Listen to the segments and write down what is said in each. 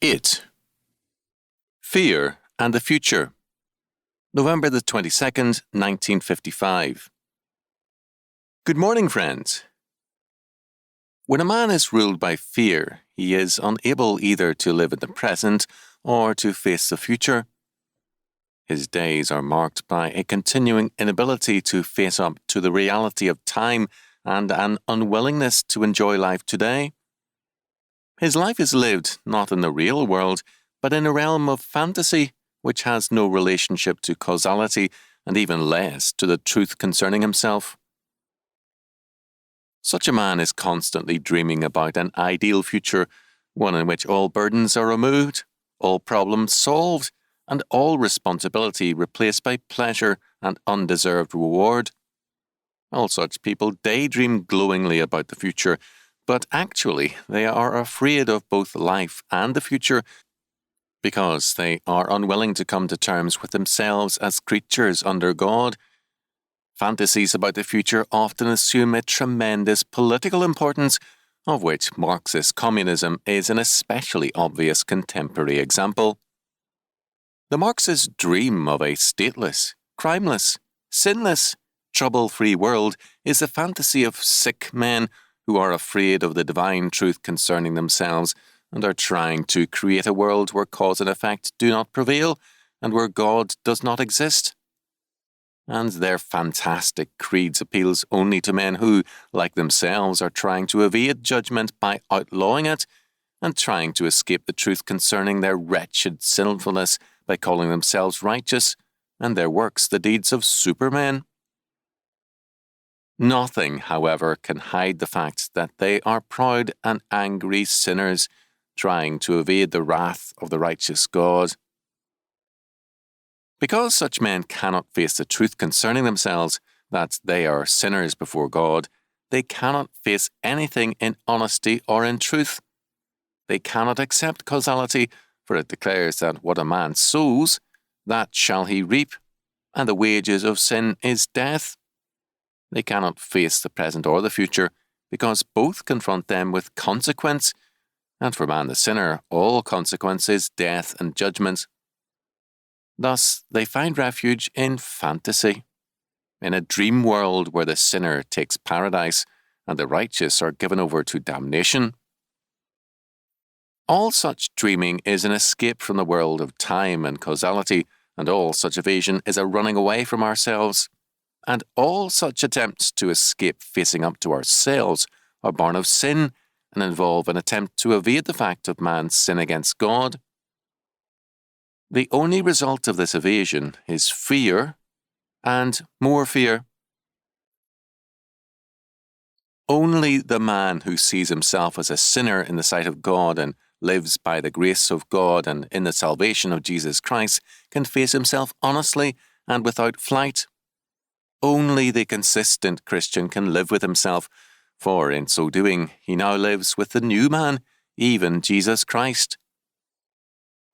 It. Fear and the Future. November the 22nd, 1955. Good morning, friends. When a man is ruled by fear, he is unable either to live in the present or to face the future. His days are marked by a continuing inability to face up to the reality of time and an unwillingness to enjoy life today. His life is lived not in the real world, but in a realm of fantasy, which has no relationship to causality and even less to the truth concerning himself. Such a man is constantly dreaming about an ideal future, one in which all burdens are removed, all problems solved, and all responsibility replaced by pleasure and undeserved reward. All such people daydream glowingly about the future, but actually they are afraid of both life and the future because they are unwilling to come to terms with themselves as creatures under God. Fantasies about the future often assume a tremendous political importance, of which Marxist communism is an especially obvious contemporary example. The Marxists dream of a stateless, crimeless, sinless, trouble-free world is a fantasy of sick men who are afraid of the divine truth concerning themselves and are trying to create a world where cause and effect do not prevail and where God does not exist. And their fantastic creeds appeals only to men who, like themselves, are trying to evade judgment by outlawing it and trying to escape the truth concerning their wretched sinfulness by calling themselves righteous and their works the deeds of supermen. Nothing, however, can hide the fact that they are proud and angry sinners trying to evade the wrath of the righteous God. Because such men cannot face the truth concerning themselves, that they are sinners before God, they cannot face anything in honesty or in truth. They cannot accept causality, for it declares that what a man sows, that shall he reap, and the wages of sin is death. They cannot face the present or the future, because both confront them with consequence, and for man the sinner, all consequence is death and judgment. Thus, they find refuge in fantasy, in a dream world where the sinner takes paradise and the righteous are given over to damnation. All such dreaming is an escape from the world of time and causality, and all such evasion is a running away from ourselves. And all such attempts to escape facing up to ourselves are born of sin and involve an attempt to evade the fact of man's sin against God. The only result of this evasion is fear and more fear. Only the man who sees himself as a sinner in the sight of God and lives by the grace of God and in the salvation of Jesus Christ can face himself honestly and without flight. Only the consistent Christian can live with himself, for in so doing he now lives with the new man, even Jesus Christ.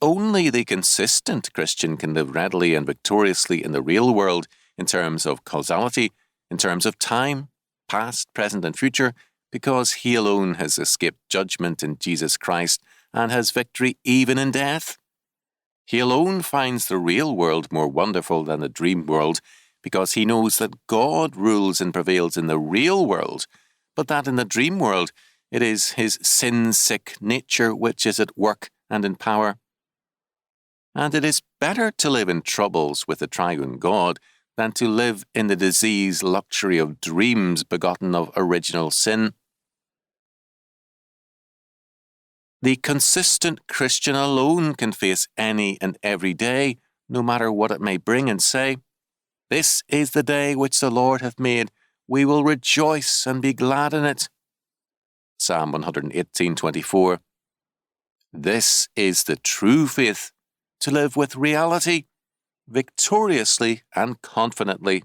Only the consistent Christian can live readily and victoriously in the real world in terms of causality, in terms of time, past, present, and future, because he alone has escaped judgment in Jesus Christ and has victory even in death. He alone finds the real world more wonderful than the dream world, because he knows that God rules and prevails in the real world, but that in the dream world it is his sin-sick nature which is at work and in power. And it is better to live in troubles with the triune God than to live in the diseased luxury of dreams begotten of original sin. The consistent Christian alone can face any and every day, no matter what it may bring, and say, "This is the day which the Lord hath made. We will rejoice and be glad in it." Psalm 118:24. This is the true faith, to live with reality, victoriously and confidently.